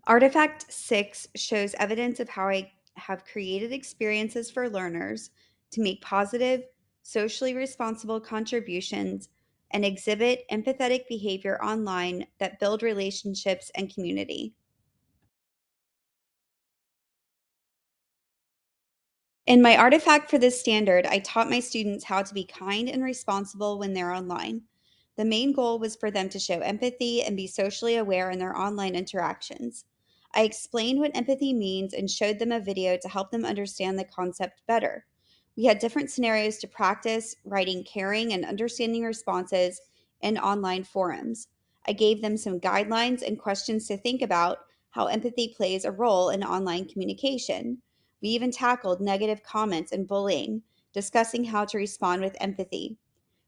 Artifact 6 shows evidence of how I have created experiences for learners to make positive, socially responsible contributions and exhibit empathetic behavior online that build relationships and community. In my artifact for this standard, I taught my students how to be kind and responsible when they're online. The main goal was for them to show empathy and be socially aware in their online interactions. I explained what empathy means and showed them a video to help them understand the concept better. We had different scenarios to practice writing caring and understanding responses in online forums. I gave them some guidelines and questions to think about how empathy plays a role in online communication. We even tackled negative comments and bullying, discussing how to respond with empathy.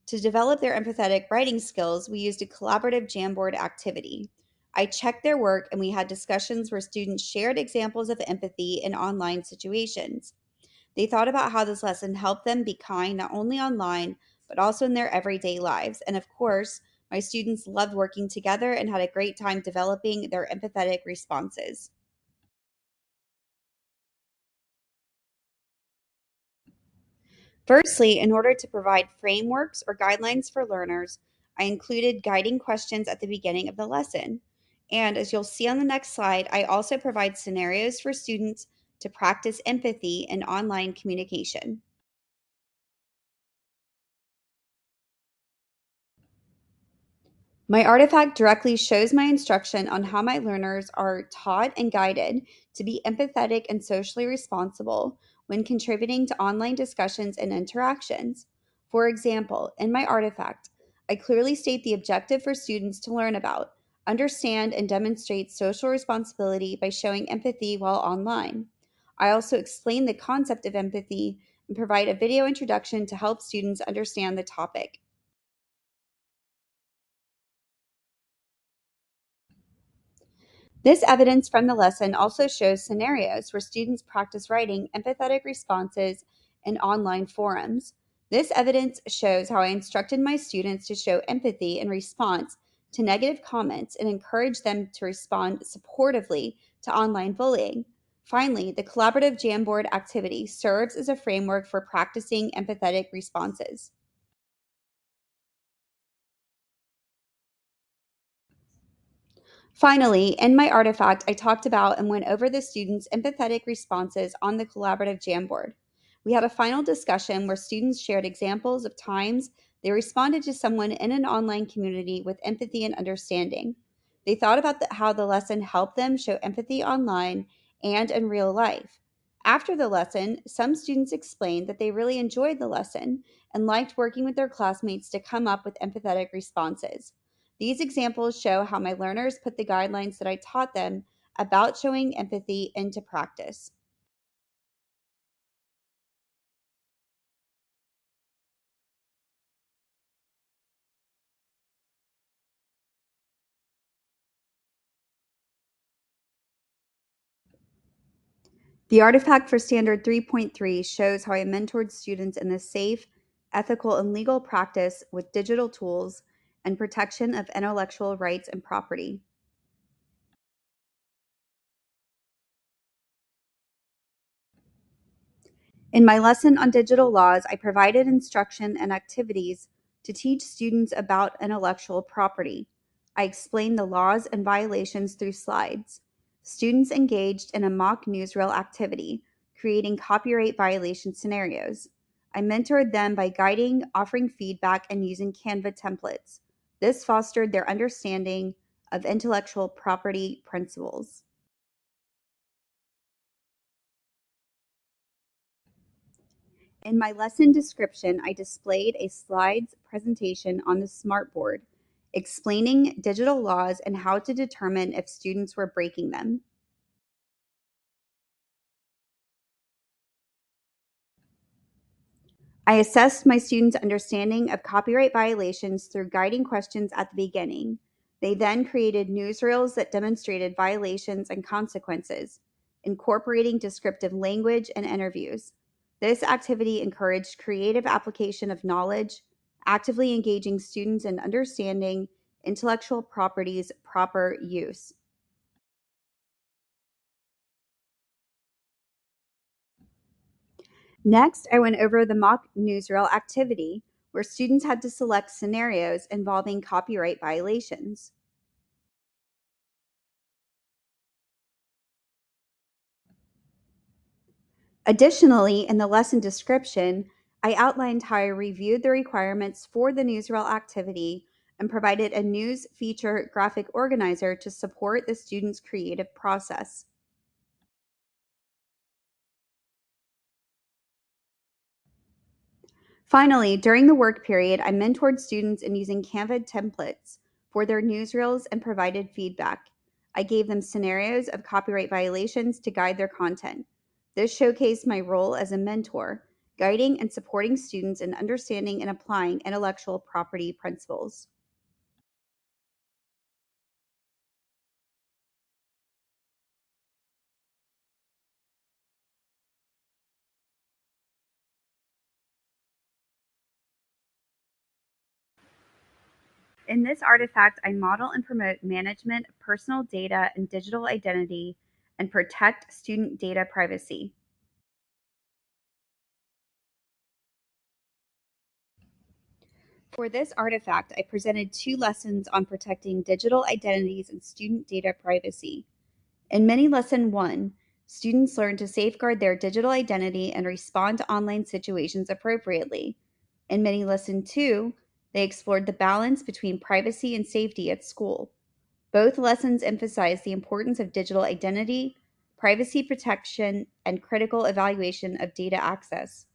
To develop their empathetic writing skills, we used a collaborative Jamboard activity. I checked their work and we had discussions where students shared examples of empathy in online situations. They thought about how this lesson helped them be kind not only online, but also in their everyday lives. And of course, my students loved working together and had a great time developing their empathetic responses. Firstly, in order to provide frameworks or guidelines for learners, I included guiding questions at the beginning of the lesson. And as you'll see on the next slide, I also provide scenarios for students to practice empathy in online communication. My artifact directly shows my instruction on how my learners are taught and guided to be empathetic and socially responsible when contributing to online discussions and interactions. For example, in my artifact, I clearly state the objective for students to learn about, understand, and demonstrate social responsibility by showing empathy while online. I also explain the concept of empathy and provide a video introduction to help students understand the topic. This evidence from the lesson also shows scenarios where students practice writing empathetic responses in online forums. This evidence shows how I instructed my students to show empathy in response to negative comments and encourage them to respond supportively to online bullying. Finally, the collaborative Jamboard activity serves as a framework for practicing empathetic responses. Finally, in my artifact, I talked about and went over the students' empathetic responses on the collaborative Jamboard. We had a final discussion where students shared examples of times they responded to someone in an online community with empathy and understanding. They thought about how the lesson helped them show empathy online and in real life. After the lesson, some students explained that they really enjoyed the lesson and liked working with their classmates to come up with empathetic responses. These examples show how my learners put the guidelines that I taught them about showing empathy into practice. The artifact for Standard 3.3 shows how I mentored students in the safe, ethical, and legal practice with digital tools and protection of intellectual rights and property. In my lesson on digital laws, I provided instruction and activities to teach students about intellectual property. I explained the laws and violations through slides. Students engaged in a mock newsreel activity, creating copyright violation scenarios. I mentored them by guiding, offering feedback, and using Canva templates. This fostered their understanding of intellectual property principles. In my lesson description, I displayed a slides presentation on the smartboard explaining digital laws and how to determine if students were breaking them. I assessed my students' understanding of copyright violations through guiding questions at the beginning. They then created newsreels that demonstrated violations and consequences, incorporating descriptive language and interviews. This activity encouraged creative application of knowledge, actively engaging students in understanding intellectual property's proper use. Next, I went over the mock newsreel activity, where students had to select scenarios involving copyright violations. Additionally, in the lesson description, I outlined how I reviewed the requirements for the newsreel activity and provided a news feature graphic organizer to support the students' creative process. Finally, during the work period, I mentored students in using Canva templates for their newsreels and provided feedback. I gave them scenarios of copyright violations to guide their content. This showcased my role as a mentor, guiding and supporting students in understanding and applying intellectual property principles. In this artifact, I model and promote management of personal data and digital identity and protect student data privacy. For this artifact, I presented two lessons on protecting digital identities and student data privacy. In Mini Lesson 1, students learn to safeguard their digital identity and respond to online situations appropriately. In Mini Lesson 2, they explored the balance between privacy and safety at school. Both lessons emphasize the importance of digital identity, privacy protection, and critical evaluation of data access.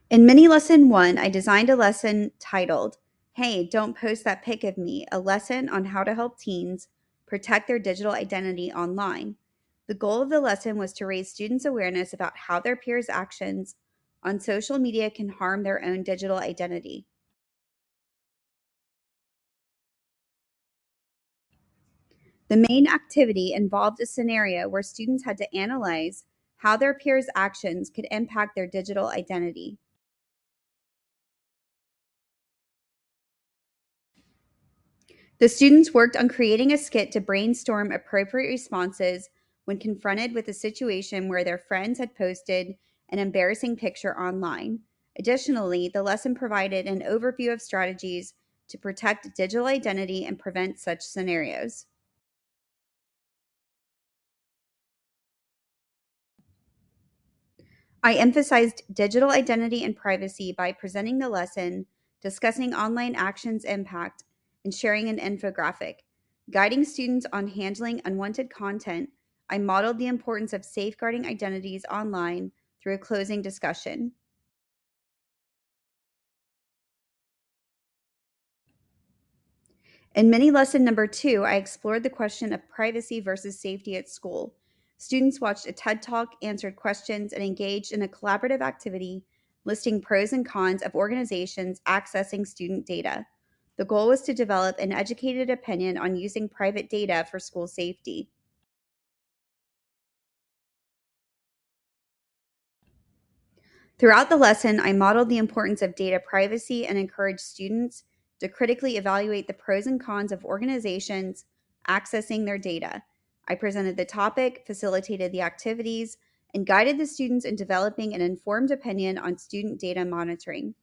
In Mini Lesson 1, I designed a lesson titled, Hey, Don't Post That Pic of Me, a lesson on how to help teens protect their digital identity online. The goal of the lesson was to raise students' awareness about how their peers' actions on social media can harm their own digital identity. The main activity involved a scenario where students had to analyze how their peers' actions could impact their digital identity. The students worked on creating a skit to brainstorm appropriate responses when confronted with a situation where their friends had posted an embarrassing picture online. Additionally, the lesson provided an overview of strategies to protect digital identity and prevent such scenarios. I emphasized digital identity and privacy by presenting the lesson, discussing online actions impact, and sharing an infographic. Guiding students on handling unwanted content, I modeled the importance of safeguarding identities online through a closing discussion. In mini lesson number 2, I explored the question of privacy versus safety at school. Students watched a TED Talk, answered questions, and engaged in a collaborative activity listing pros and cons of organizations accessing student data. The goal was to develop an educated opinion on using private data for school safety. Throughout the lesson, I modeled the importance of data privacy and encouraged students to critically evaluate the pros and cons of organizations accessing their data. I presented the topic, facilitated the activities, and guided the students in developing an informed opinion on student data monitoring.